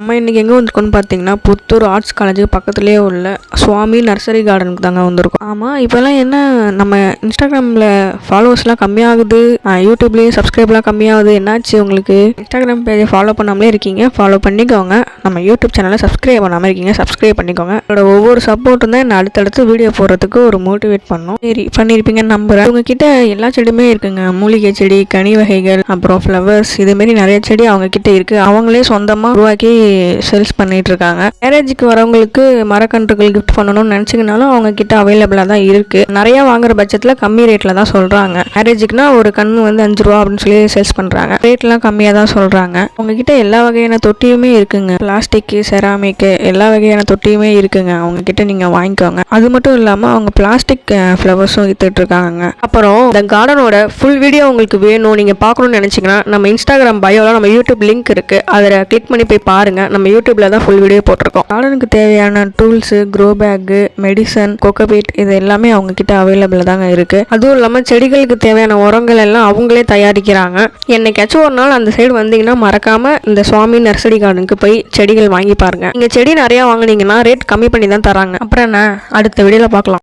நம்ம இன்றைக்கி எங்கே வந்திருக்கோம்னு பார்த்தீங்கன்னா புத்தூர் ஆர்ட்ஸ் காலேஜுக்கு பக்கத்துலேயே உள்ள சுவாமி நர்சரி கார்டனுக்கு தாங்க வந்திருக்கோம். ஆமாம், இப்போல்லாம் என்ன நம்ம இன்ஸ்டாகிராமில் ஃபாலோவர்ஸ்லாம் கம்மியாகுது, யூடியூப்லேயும் சப்ஸ்கிரைப்லாம் கம்மியாகுது. என்னாச்சு உங்களுக்கு? இன்ஸ்டாகிராம் பேஜை ஃபாலோ பண்ணாமலே இருக்கீங்க, ஃபாலோ பண்ணிக்கோங்க. நம்ம யூடியூப் சேனலை சப்ஸ்கிரைப் பண்ணாமல் இருக்கீங்க, சப்ஸ்கிரைப் பண்ணிக்கோங்க. என்னோட ஒவ்வொரு சப்போர்ட்டும் தான் என்னை அடுத்தடுத்து வீடியோ போடுறதுக்கு ஒரு மோட்டிவேட் பண்ணோம். சரி, பண்ணியிருப்பீங்கன்னு நம்புகிறேன். உங்ககிட்ட எல்லா செடியுமே இருக்குங்க. மூலிகை செடி, கனி வகைகள், அப்புறம் ஃப்ளவர்ஸ், இதுமாரி நிறைய செடி அவங்கக்கிட்ட இருக்குது. அவங்களே சொந்தமாக உருவாக்கி சேல்ஸ் பண்ணிட்டு இருக்காங்க. மேரேஜுக்கு வரவங்களுக்கு மரக்கன்றுகள் கிஃப்ட் பண்ணணும்னு நினைச்சிங்கனாலும் அவங்க கிட்ட அவைலபிளா தான் இருக்கு. நிறைய வாங்குற பட்சத்துல கம்மி ரேட்ல தான் சொல்றாங்க. மேரேஜுக்குனா ஒரு கண்ணு வந்து 5 ரூபா அப்படின்னு சொல்லி சேல்ஸ் பண்றாங்க. ரேட்லாம் கம்மியா தான் சொல்றாங்க. அவங்க கிட்ட எல்லா வகையான தொட்டியுமே இருக்குங்க. பிளாஸ்டிக், செராமிக், எல்லா வகையான தொட்டியுமே இருக்குங்க. அவங்க கிட்ட நீங்க வாங்கிக்கோங்க. அது மட்டும் இல்லாம அவங்க பிளாஸ்டிக் ஃப்ளவர்ஸும் வித்துட்டு இருக்காங்க. அப்புறம் இந்த கார்டனோட ஃபுல் வீடியோ உங்களுக்கு வேணும், நீங்க பார்க்கணும்னு நினைச்சீங்கன்னா நம்ம இன்ஸ்டாகிராம் பயோல நம்ம யூடியூப் லிங்க் இருக்கு, அதில் கிளிக் பண்ணி போய் பாருங்க. நம்ம யூடியூப்ல தான் ஃபுல் வீடியோ போட்டிருக்கோம். கார்டனுக்கு தேவையான tools, grow bag, medicine, cocopeat, இது எல்லாமே அவங்க கிட்ட அவைலபிள் தாங்க இருக்கு. அதுவும் இல்லாம செடிகளுக்கு தேவையான உரங்கள் எல்லாம் அவங்களே தயாரிக்கிறாங்க. என்னைக்காச்சும் ஒரு நாள் அந்த சைடு வந்தீங்கன்னா மறக்காம இந்த சுவாமி நர்சரி கார்டனுக்கு போய் செடிகள் வாங்கி பாருங்க. நீங்க செடி நிறைய வாங்கினீங்கன்னா ரேட் கம்மி பண்ணி தான் தராங்க. அப்புறம் என்ன, அடுத்த வீடியோல பார்க்கலாம்.